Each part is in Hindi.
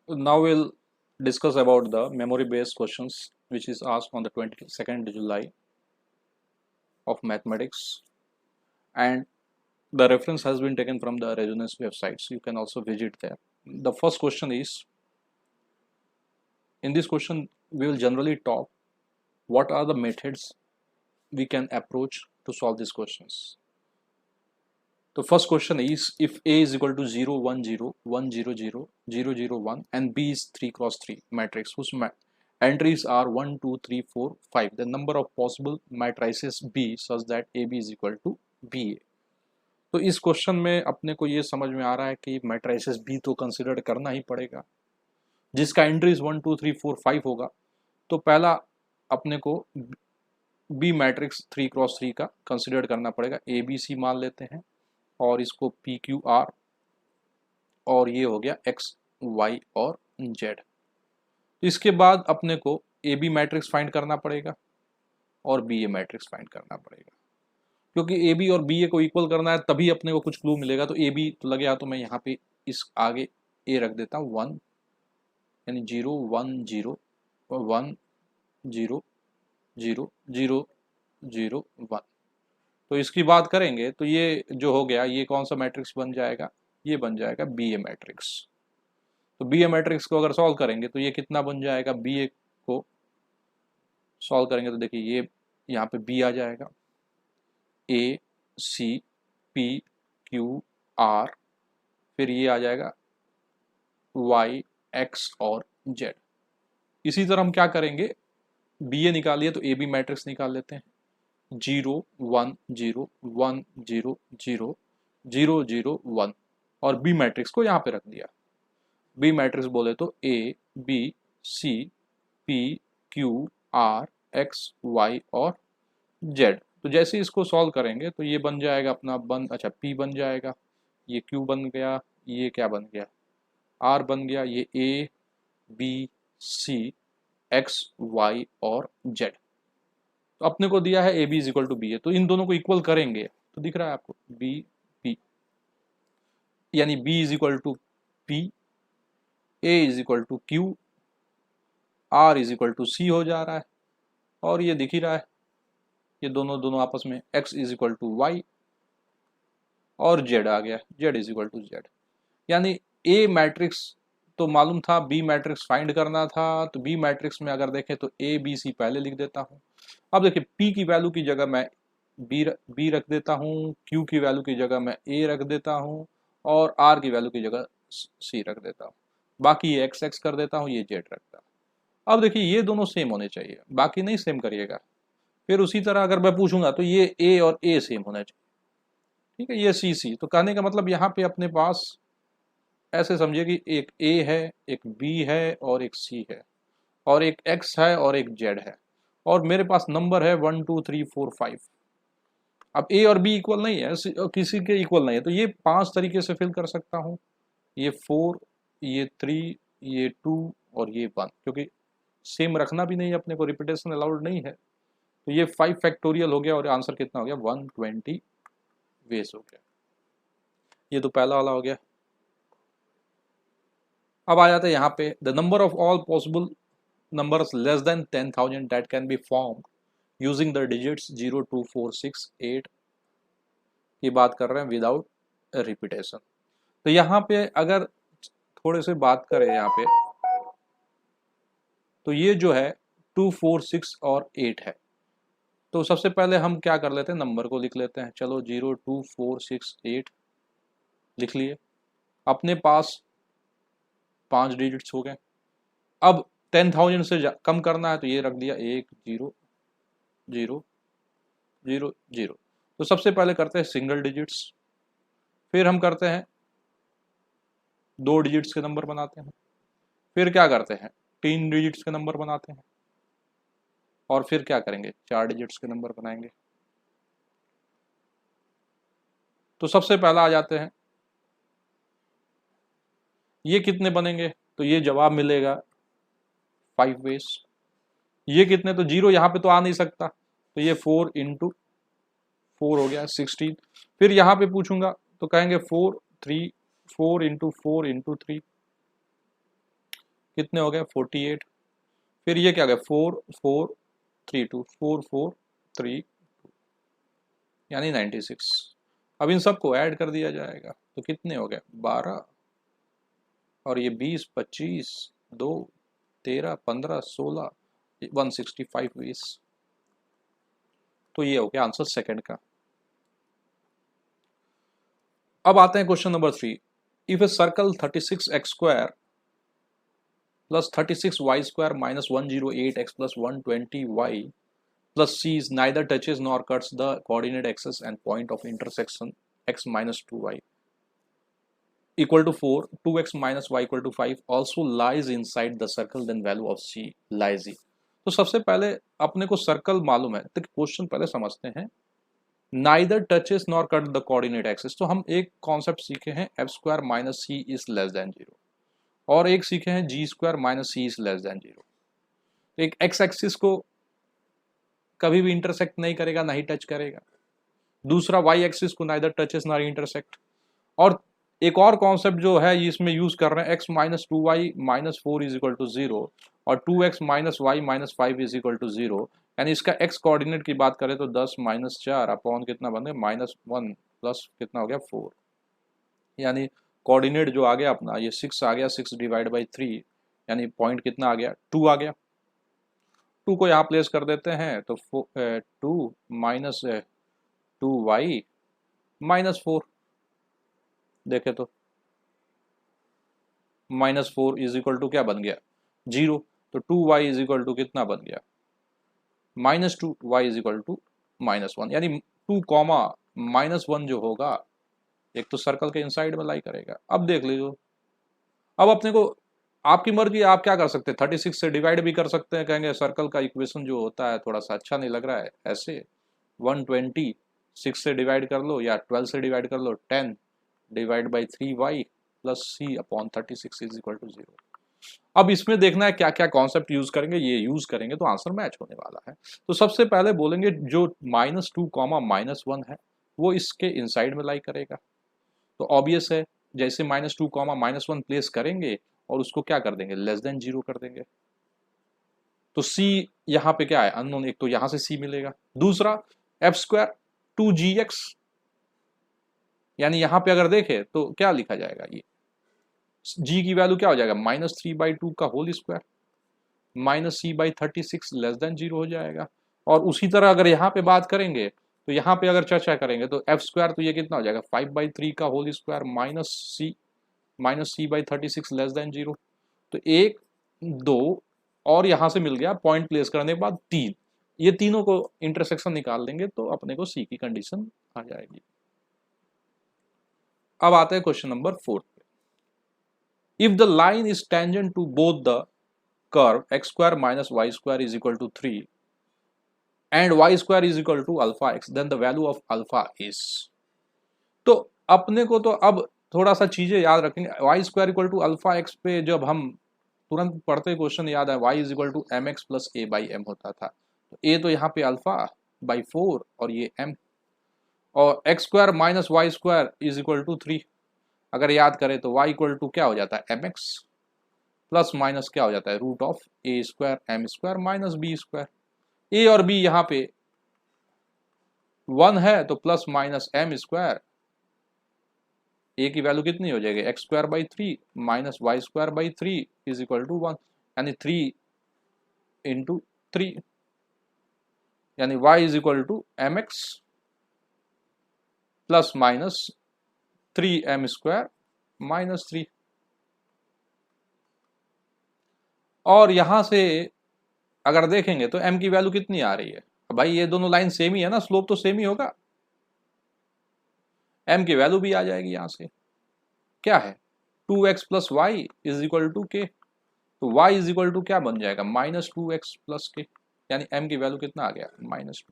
Now we'll discuss about the memory-based questions, which is asked on the 22nd July of mathematics, and the reference has been taken from the Resonance website, so you can also visit there. The first question is, in this question, we will generally talk what are the methods we can approach to solve these questions. The first question is, if A is equal to 0, 1, 0, 1, 0, 0, 0, 0, 1, and B is 3 cross 3 matrix whose entries are 1, 2, 3, 4, 5, the number of possible matrices B such that AB is equal to BA. तो इस क्वेश्चन में अपने को ये समझ में आ रहा है कि मैट्राइसिस बी तो कंसिडर करना ही पड़ेगा, जिसका एंट्रीज 1, 2, 3, 4, 5 होगा। तो पहला अपने को बी मैट्रिक्स 3 क्रॉस 3 का कंसिडर करना पड़ेगा। ए बी सी मान लेते हैं और इसको पी क्यू आर, और ये हो गया एक्स वाई और जेड। तो इसके बाद अपने को ए बी मैट्रिक्स फाइंड करना पड़ेगा और बी ए मैट्रिक्स फाइंड करना पड़ेगा, क्योंकि ए बी और बी ए को इक्वल करना है तभी अपने को कुछ क्लू मिलेगा। तो ए बी तो लगे, तो मैं यहाँ पे इस आगे ए रख देता हूँ 1, यानी 0, 1, 0, 1, 0, 0, 0, 0, 1। तो इसकी बात करेंगे तो ये जो हो गया, ये कौन सा मैट्रिक्स बन जाएगा, ये बन जाएगा बी ए मैट्रिक्स। तो बी ए मैट्रिक्स को अगर सॉल्व करेंगे तो ये कितना बन जाएगा, बी ए को सॉल्व करेंगे तो देखिए ये यहाँ पे बी आ जाएगा, ए सी पी क्यू आर, फिर ये आ जाएगा वाई एक्स और जेड। इसी तरह हम क्या करेंगे, बी ए निकालिए तो ए बी मैट्रिक्स निकाल लेते हैं, 0, 1, 0, 1, 0, 0, 0, 0, 1, और बी मैट्रिक्स को यहाँ पे रख दिया। बी मैट्रिक्स बोले तो A B C P Q R X Y और जेड। तो जैसे इसको सॉल्व करेंगे तो ये बन जाएगा अपना अच्छा पी बन जाएगा, ये क्यू बन गया, ये क्या बन गया, आर बन गया, ये A B C X Y और जेड। तो अपने को दिया है A B is equal to B A, तो इन दोनों को इक्वल करेंगे तो दिख रहा है आपको बी पी, यानी B is equal to P, A is equal to Q, R is equal to C हो जा रहा है, और ये दिख ही रहा है, ये दोनों दोनों आपस में x is equal to y, और z आ गया, z is equal to z. यानी ए मैट्रिक्स तो मालूम था, बी मैट्रिक्स फाइंड करना था, तो बी मैट्रिक्स में अगर देखें तो ए बी सी पहले लिख देता हूँ। अब देखिए पी की वैल्यू की जगह मैं बी रख देता हूँ, क्यू की वैल्यू की जगह मैं ए रख देता हूँ, और आर की वैल्यू की जगह सी रख देता हूँ, बाकी ये एक्स एक्स कर देता हूँ, ये जेड रखता हूँ। अब देखिए ये दोनों सेम होने चाहिए, बाकी नहीं सेम करिएगा। फिर उसी तरह अगर मैं पूछूंगा तो ये ए और ए सेम होना चाहिए, ठीक है, ये सी सी। तो कहने का मतलब यहाँ पे अपने पास ऐसे समझिए कि एक ए है, एक बी है और एक सी है, और एक एक्स है और एक जेड है, और मेरे पास नंबर है 1, 2, 3, 4, 5। अब ए और बी इक्वल नहीं है, किसी के इक्वल नहीं है, तो ये 5 तरीके से फिल कर सकता हूँ, ये 4, ये 3, ये 2 और ये 1, क्योंकि सेम रखना भी नहीं है अपने को, रिपीटेशन अलाउड नहीं है। तो ये 5 फैक्टोरियल हो गया, और आंसर कितना हो गया, 120 वेस हो गया। ये तो पहला वाला हो गया। अब आ जाते हैं यहाँ पे, the number of all possible numbers less than 10,000 that can be form using the digits 0, 2, 4, 6, 8 की बात कर रहे हैं विदाउट रिपीटेशन। तो यहाँ पे अगर थोड़े से बात करें यहाँ पे, तो ये जो है 2, 4, 6 और 8 है। तो सबसे पहले हम क्या कर लेते हैं, नंबर को लिख लेते हैं। चलो 0, 2, 4, 6, 8 लिख लिए, अपने पास 5 डिजिट्स हो गए। अब 10,000 से कम करना है तो ये रख दिया 1, 0, 0, 0, 0। तो सबसे पहले करते हैं सिंगल डिजिट्स, फिर हम करते हैं 2 डिजिट्स के नंबर बनाते हैं, फिर क्या करते हैं 3 डिजिट्स के नंबर बनाते हैं, और फिर क्या करेंगे 4 डिजिट्स के नंबर बनाएंगे। तो सबसे पहला आ जाते हैं, ये कितने बनेंगे, तो ये जवाब मिलेगा 5 वेज। ये कितने, तो 0 यहाँ पे तो आ नहीं सकता, तो ये 4 इंटू 4 हो गया 16। फिर यहाँ पे पूछूंगा तो कहेंगे 4 इंटू 4 इंटू 3, कितने हो गए 48, फिर ये क्या हो गया 4 4 3 2 4 4 3 यानी 96। अब इन सबको ऐड कर दिया जाएगा तो कितने हो गए 12 और ये 20 25 2 13 15 16 165 20। तो ये हो गया आंसर सेकंड का। अब आते हैं question number 3। If a circle 36x² plus 36y² minus 108x plus 120y plus c is neither touches nor cuts the coordinate axis and point of intersection x minus 2y equal to 4, 2x minus y equal to 5 also lies inside the circle, then value of c lies e। तो सबसे पहले अपने को सर्कल मालूम है तो क्वेश्चन पहले समझते हैं। Neither touches nor cut the coordinate axis, तो हम एक कॉन्सेप्ट सीखे हैं f² minus c is less than 0 और एक सीखे हैं g² minus c is less than 0। एक एक्स एक्सिस को कभी भी इंटरसेक्ट नहीं करेगा, ना ही टच करेगा। दूसरा वाई एक्सिस को नाइदर टचेस नॉर इंटरसेक्ट। और एक और कॉन्सेप्ट जो है इसमें यूज कर रहे हैं x minus 2y minus 4 is equal to 0 और 2x minus y minus 5 is equal to 0। यानी इसका x कोऑर्डिनेट की बात करें तो 10 माइनस 4 अपॉन कितना बन गया -1 प्लस कितना हो गया 4। यानी कोऑर्डिनेट जो आ गया अपना ये 6 आ गया, 6 डिवाइड बाई 3 यानी पॉइंट कितना आ गया 2 आ गया। 2 को यहाँ प्लेस कर देते हैं तो 2 माइनस 2y माइनस 4 देखे तो -4 इज इक्वल टू क्या बन गया 0। तो 2y इज इक्वल टू कितना बन गया -2y इज इक्वल टू -1। यानी 2 कॉमा -1 जो होगा एक तो सर्कल के इनसाइड में लाई करेगा। अब देख लीजिए, अब अपने को आपकी मर्जी, आप क्या कर सकते हैं 36 से डिवाइड भी कर सकते हैं। कहेंगे सर्कल का इक्वेशन जो होता है थोड़ा सा अच्छा नहीं लग रहा है, ऐसे 126 से डिवाइड कर लो या 12 से डिवाइड कर लो, 10 divide by 3y plus c upon 36 is equal to 0। अब इसमें देखना है क्या क्या कॉन्सेप्ट यूज करेंगे, ये यूज करेंगे तो आंसर मैच होने वाला है। तो सबसे पहले बोलेंगे जो -2 कॉमा -1 है वो इसके इनसाइड में लाई करेगा। तो ऑब्वियस है जैसे -2 कॉमा -1 प्लेस करेंगे और उसको क्या कर देंगे लेस देन 0 कर देंगे। तो c यहाँ पे क्या है अननोन, एक तो यहां से c मिलेगा, दूसरा f² 2gx यानी यहाँ पे अगर देखें तो क्या लिखा जाएगा ये g की वैल्यू क्या हो जाएगा -3/2 का whole square minus c/36 less than 0 हो जाएगा। और उसी तरह अगर यहाँ पे बात करेंगे तो यहाँ पे अगर चर्चा करेंगे तो f² तो ये कितना हो जाएगा 5/3 का whole square minus c/36 less than 0। तो 1 2 और यहाँ से मिल गया पॉइंट प्लेस करने के बाद 3, ये तीनों को इंटरसेक्शन निकाल देंगे तो अपने को c की कंडीशन आ जाएगी। अब आते हैं क्वेश्चन नंबर 4 पे। If the line is tangent to both the curve x² minus y² is equal to 3 and y² is equal to alpha x, then the value of alpha is। तो अपने को तो अब थोड़ा सा चीजें याद रखेंगे। y² equal to alpha x पे जब हम तुरंत पढ़ते क्वेश्चन याद है y is equal to m x plus a by m होता था। तो a तो यहाँ पे अल्फा बाई 4 और ये m, और x² minus y² is equal to 3। अगर याद करें तो y इक्वल टू क्या हो जाता है mx प्लस माइनस क्या हो जाता है √a² m² minus b²। a और b यहाँ पे 1 है तो प्लस माइनस m², a की वैल्यू कितनी हो जाएगी x² by 3 minus y² by 3 is equal to 1 यानी 3 इंटू 3 यानी y is equal to mx plus minus 3m² minus 3। और यहां से अगर देखेंगे तो m की वैल्यू कितनी आ रही है, भाई ये दोनों लाइन सेम ही है ना, स्लोप तो सेम ही होगा, m की वैल्यू भी आ जाएगी। यहां से क्या है 2x plus y is equal to k, तो y इज इक्वल टू क्या बन जाएगा -2x प्लस के, यानी m की वैल्यू कितना आ गया -2।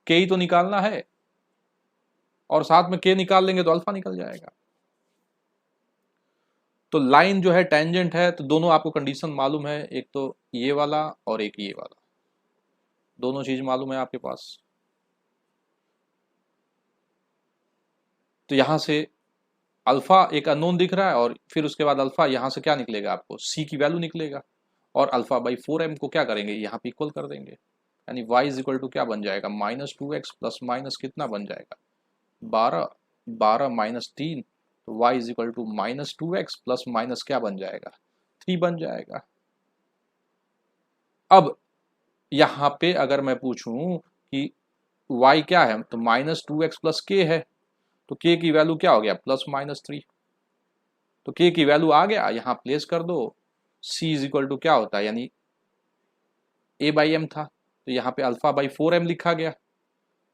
के ही तो निकालना है और साथ में के निकाल लेंगे तो अल्फा निकल जाएगा। तो लाइन जो है टेंजेंट है तो दोनों आपको कंडीशन मालूम है, एक तो ये वाला और एक ये वाला, दोनों चीज मालूम है आपके पास। तो यहां से अल्फा एक अननोन दिख रहा है और फिर उसके बाद अल्फा यहाँ से क्या निकलेगा, आपको सी की वैल्यू निकलेगा और अल्फा बाई 4m को क्या करेंगे, यहाँ पे इक्वल कर देंगे, यानी y इज इक्वल टू क्या बन जाएगा, -2x प्लस माइनस कितना बन जाएगा 12, 12 माइनस 3, तो y is equal to -2x plus minus क्या बन जाएगा 3 बन जाएगा। अब यहाँ पे अगर मैं पूछूं कि y क्या है, तो -2x प्लस k है, तो k की वैल्यू क्या हो गया +-3, तो k की वैल्यू आ गया, यहाँ प्लेस कर दो, c इज इक्वल टू क्या होता है, यानी a बाई एम था, तो यहाँ पे अल्फा बाई 4m लिखा गया,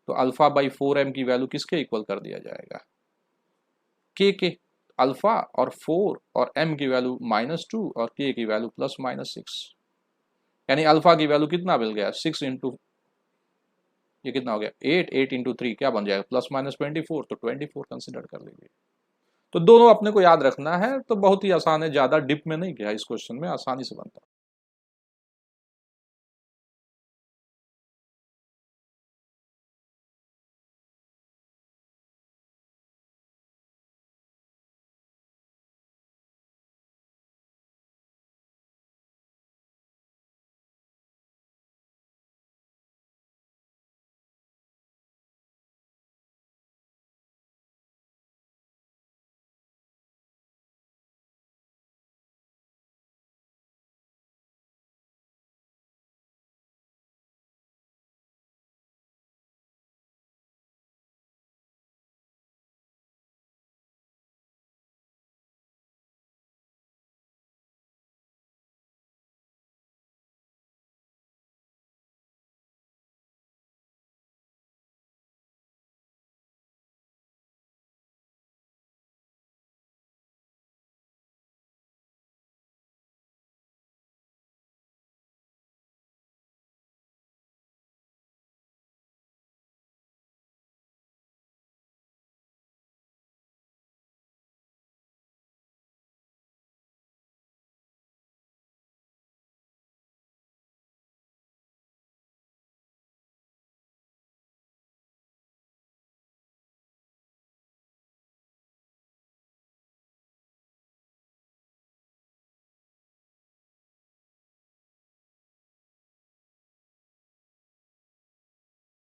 तो अल्फा बाई 4m की वैल्यू किसके इक्वल कर दिया जाएगा, k के, अल्फा और 4 और m की वैल्यू -2 और k की वैल्यू +-6, यानी अल्फा की वैल्यू कितना मिल गया 6 इंटू ये कितना हो गया 8, 8 इंटू 3 क्या बन जाएगा +-24, तो 24 कंसिडर कर लीजिए। तो दोनों अपने को याद रखना है, तो बहुत ही आसान है, ज़्यादा डिप में नहीं गया इस क्वेश्चन में, आसानी से बनता है।